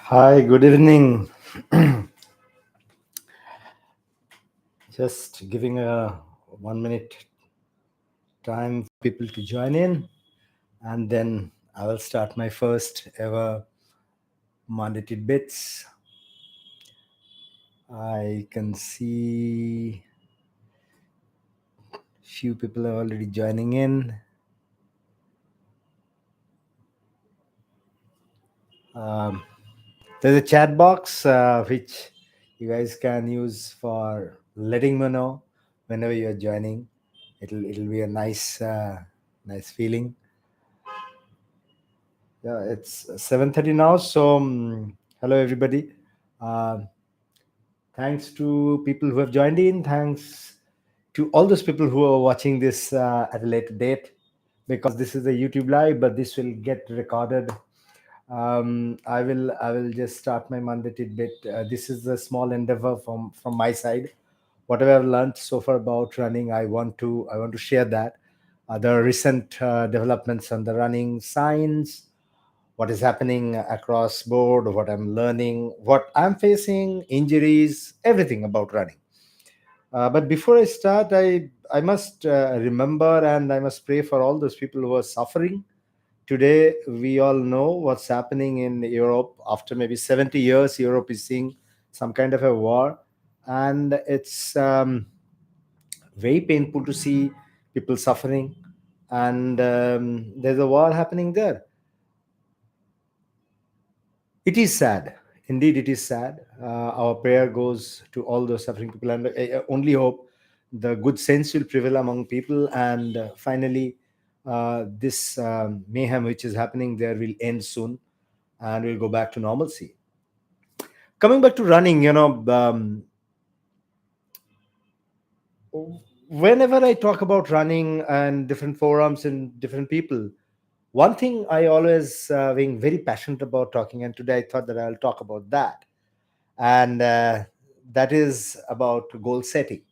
Hi, good evening. Just giving a 1 minute time for people to join in, and then I will start my first ever Monday Tit-Bits. I can see few people are already joining in. Um, there's a chat box which you guys can use for letting me know whenever you're joining. It'll be a nice feeling. Yeah, it's 7:30 now. So, hello everybody. Uh, Thanks to people who have joined in. Thanks to all those people who are watching this at a later date, because this is a YouTube live, but this will get recorded. I will just start my Monday tidbit. This is a small endeavor from my side. Whatever I've learned so far about running, I want to share that. The recent developments on the running science, what is happening across board, what I'm learning, what I'm facing, injuries, everything about running. But before I start, I must remember and I must pray for all those people who are suffering. Today, we all know what's happening in Europe. After maybe 70 years, Europe is seeing some kind of a war, and it's very painful to see people suffering. And there's a war happening there. It is sad. Indeed, it is sad. Our prayer goes to all those suffering people, and I only hope the good sense will prevail among people. And finally, this mayhem which is happening there will end soon, and we'll go back to normalcy. Coming back to running, whenever I talk about running and different forums and different people, one thing I always being very passionate about talking, and today I thought that I'll talk about that, and that is about goal setting.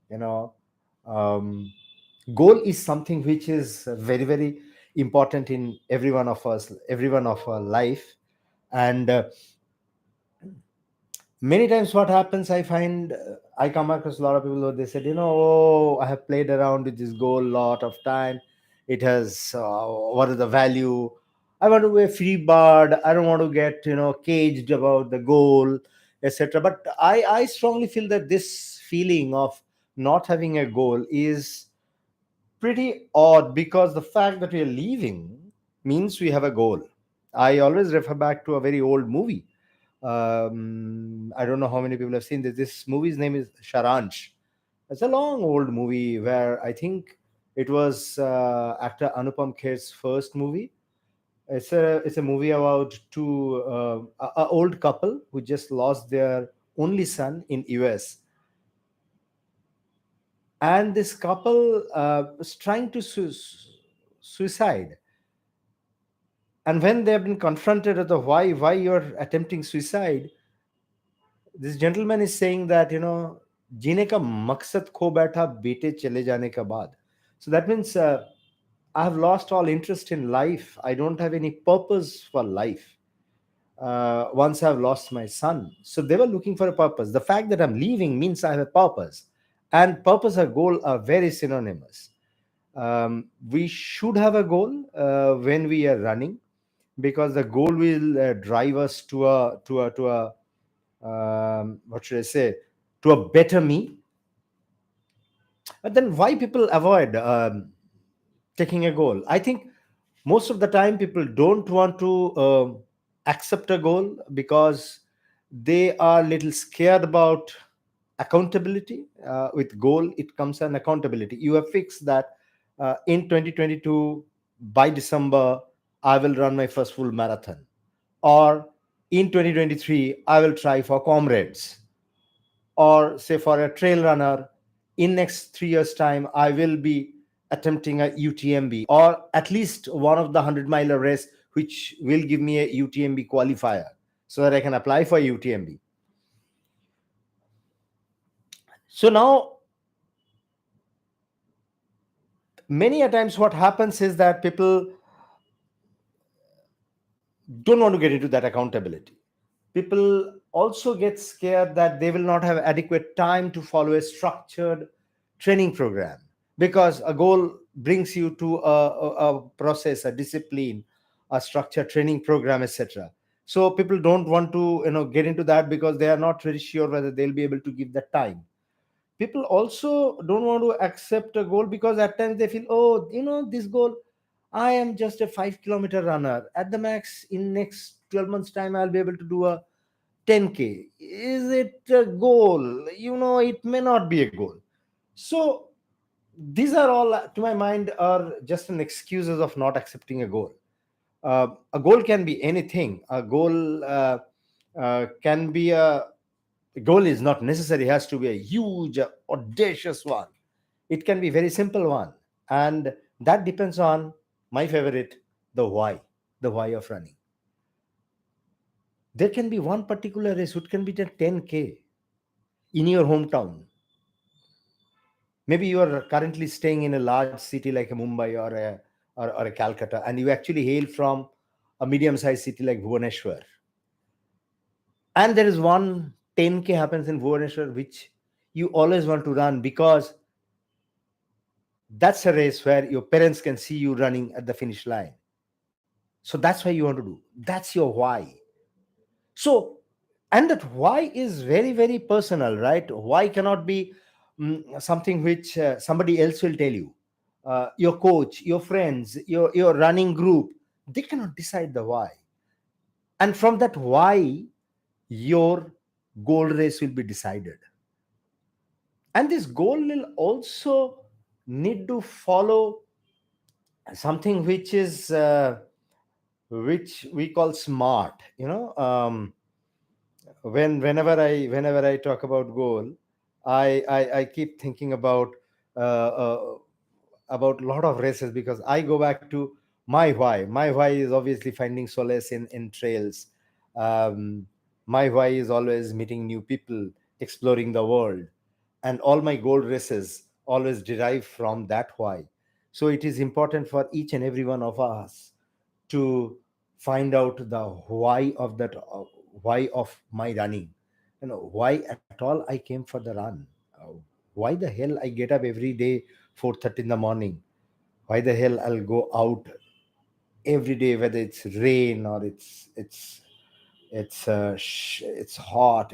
you know um, Goal is something which is very important in every one of us, every one of our life. And many times what happens, I find, I come across a lot of people who they said, oh, I have played around with this goal lot of time. It has what is the value? I want to be a free bird. I don't want to get caged about the goal, etc. But I strongly feel that this feeling of not having a goal is pretty odd, because the fact that we are leaving means we have a goal. I always refer back to a very old movie. I don't know how many people have seen this. This movie's name is Sharansh. It's a long old movie where I think it was actor Anupam Kher's first movie. It's a movie about two a old couple who just lost their only son in US, and this couple was trying to suicide. And when they have been confronted with the why you're attempting suicide, this gentleman is saying that जीने का मकसद खो बैठा बेटे चले जाने के बाद. So that means I have lost all interest in life. I don't have any purpose for life once I've lost my son. So they were looking for a purpose. The fact that I'm leaving means I have a purpose, and purpose and goal are very synonymous. We should have a goal when we are running, because the goal will drive us to a what should I say, to a better me. But then why people avoid taking a goal? I think most of the time people don't want to accept a goal because they are little scared about accountability. With goal, it comes an accountability. You have fixed that in 2022, by December, I will run my first full marathon, or in 2023 I will try for comrades, or say for a trail runner, in next 3 years time I will be attempting a UTMB, or at least one of the 100 mile race which will give me a UTMB qualifier, so that I can apply for UTMB. So now, many a times what happens is that people don't want to get into that accountability. People also get scared that they will not have adequate time to follow a structured training program, because a goal brings you to a process, a discipline, a structured training program, etc. So people don't want to get into that because they are not very sure whether they'll be able to give that time. People also don't want to accept a goal because at times they feel, oh, this goal, I am just a 5 kilometer runner. At the max, in next 12 months time, I'll be able to do a 10K. Is it a goal? It may not be a goal. So these are all, to my mind, are just an excuses of not accepting a goal. A goal can be anything. A goal can be a goal is not necessary has to be a huge, audacious one. It can be very simple one, and that depends on my favorite, the why, the why of running. There can be one particular race, it can be the 10K in your hometown. Maybe you are currently staying in a large city like a Mumbai or a Calcutta, and you actually hail from a medium-sized city like Bhubaneswar, and there is one 10K happens in Bhubaneswar which you always want to run because that's a race where your parents can see you running at the finish line. So that's why you want to do. That's your why. So, and that why is very, very personal, right? Why cannot be something which somebody else will tell you. Your coach, your friends, your running group, they cannot decide the why. And from that why, your goal race will be decided. And this goal will also need to follow something which we call smart. Whenever I talk about goal, I keep thinking about a lot of races, because I go back to my why. My why is obviously finding solace in trails. um, my why is always meeting new people, exploring the world, and all my goal races always derive from that why. So it is important for each and every one of us to find out the why of that, why of my running. Why at all I came for the run. Why the hell I get up every day 4:30 in the morning. Why the hell I'll go out every day, whether it's rain or it's hot,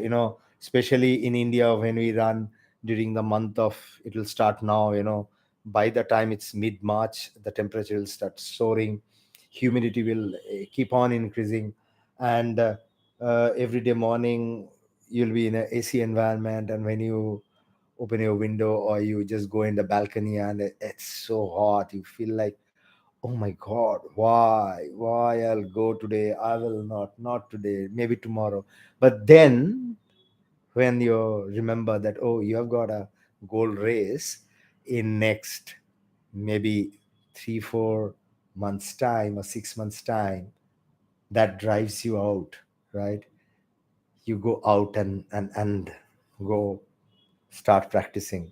especially in India when we run during the month of, it will start now, by the time it's mid March, the temperature will start soaring, humidity will keep on increasing, and every day morning you'll be in an AC environment, and when you open your window or you just go in the balcony and it's so hot, you feel like, oh my god, why I'll go today, I will not today, maybe tomorrow. But then when you remember that, oh, you have got a goal race in next maybe 3 4 months time or 6 months time, that drives you out, right? You go out and go start practicing.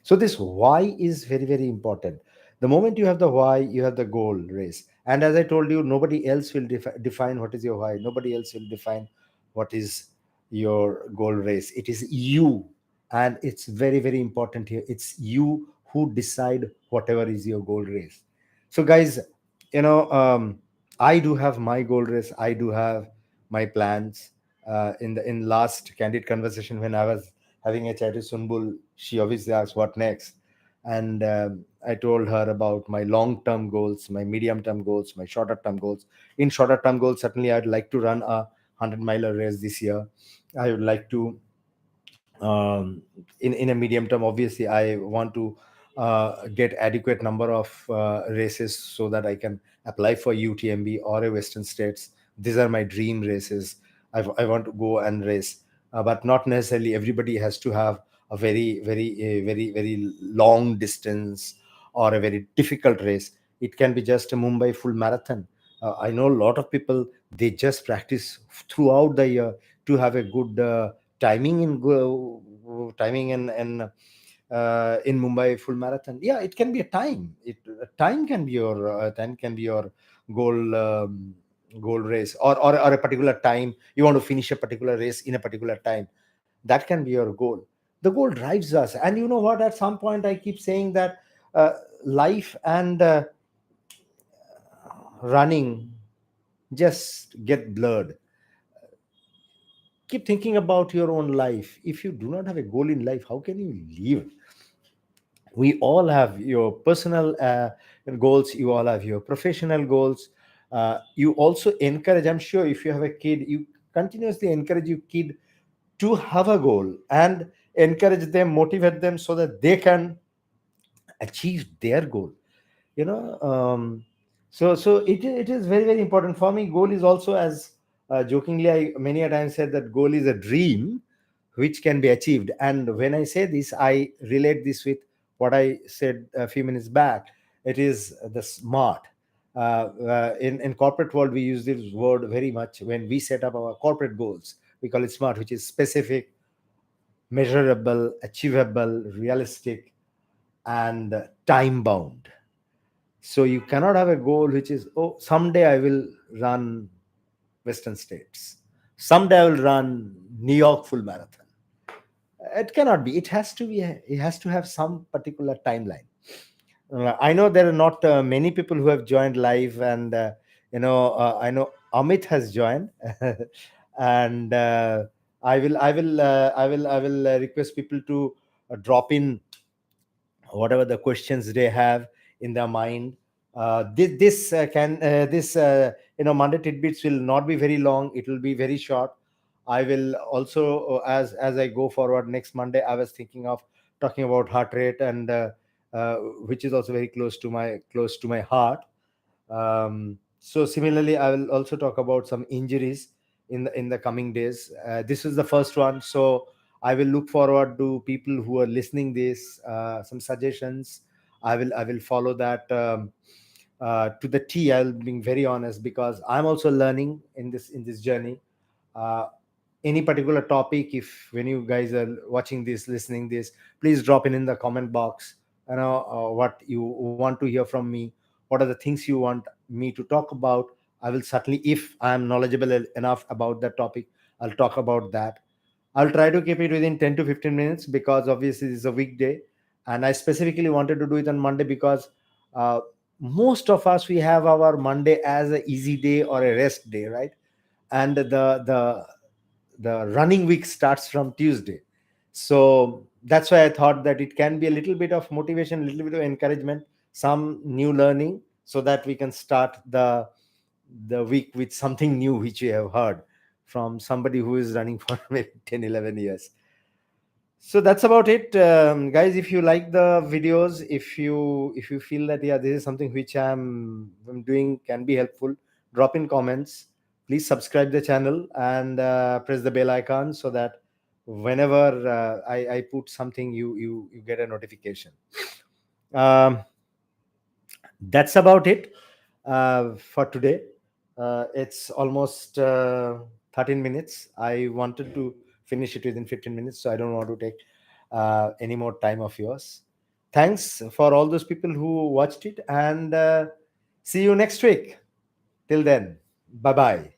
So this why is very, very important. The moment you have the why, you have the goal race. And as I told you, nobody else will define what is your why. Nobody else will define what is your goal race. It is you. And it's very, very important here. It's you who decide whatever is your goal race. So guys, I do have my goal race. I do have my plans. In last candid conversation, when I was having a chat with Sunbul, she obviously asked what next. And I told her about my long term goals, my medium term goals, my shorter term goals. In shorter term goals, certainly I'd like to run a 100 miler race this year. I would like to, in a medium term, obviously I want to get adequate number of races so that I can apply for UTMB or a Western States. These are my dream races. I want to go and race, but not necessarily everybody has to have a very long distance or a very difficult race. It can be just a Mumbai full marathon. I know a lot of people, they just practice throughout the year to have a good timing in Mumbai full marathon. Yeah, it can be a time. Time can be your goal goal race, or a particular time you want to finish a particular race in a particular time. That can be your goal. The goal drives us. And you know what, at some point I keep saying that uh, life and running just get blurred. Keep thinking about your own life. If you do not have a goal in life, how can you live? We all have your personal goals, you all have your professional goals. You also encourage, I'm sure, if you have a kid, you continuously encourage your kid to have a goal and encourage them, motivate them so that they can achieve their goal. you know um, so it is very, very important for me. Goal is also, as jokingly I many a time said, that goal is a dream which can be achieved. And when I say this, I relate this with what I said a few minutes back. It is the smart. In corporate world, we use this word very much when we set up our corporate goals. We call it smart, which is specific, measurable, achievable, realistic, and time bound. So you cannot have a goal which is, oh, someday I will run Western States. Someday I will run New York full marathon. It cannot be. It has to be. It has to have some particular timeline. I know there are not many people who have joined live, and I know Amit has joined, and I will request people to drop in whatever the questions they have in their mind. This can this Monday tidbits will not be very long. It will be very short. I will also, as I go forward next Monday, I was thinking of talking about heart rate, and which is also very close to my heart. So similarly, I will also talk about some injuries in the coming days. This is the first one, so I will look forward to people who are listening this, some suggestions. I will follow that to the T. I'll be very honest, because I'm also learning in this journey. Uh, any particular topic, if when you guys are watching this, listening this, please drop in the comment box. What you want to hear from me, what are the things you want me to talk about. I will certainly, if I am knowledgeable enough about that topic, I'll talk about that. I'll try to keep it within 10 to 15 minutes, because obviously this is a weekday, and I specifically wanted to do it on Monday because uh, most of us, we have our Monday as an easy day or a rest day, right? And the running week starts from Tuesday. So that's why I thought that it can be a little bit of motivation, a little bit of encouragement, some new learning, so that we can start the week with something new which we have heard from somebody who is running for maybe 10, 11 years. So that's about it, guys. If you like the videos, if you feel that, yeah, this is something which I'm doing can be helpful, drop in comments. Please subscribe the channel and press the bell icon, so that whenever I put something, you get a notification. um, that's about it for today. It's almost 13 minutes. I wanted to finish it within 15 minutes, so I don't want to take any more time of yours. Thanks for all those people who watched it, and see you next week. Till then, bye bye.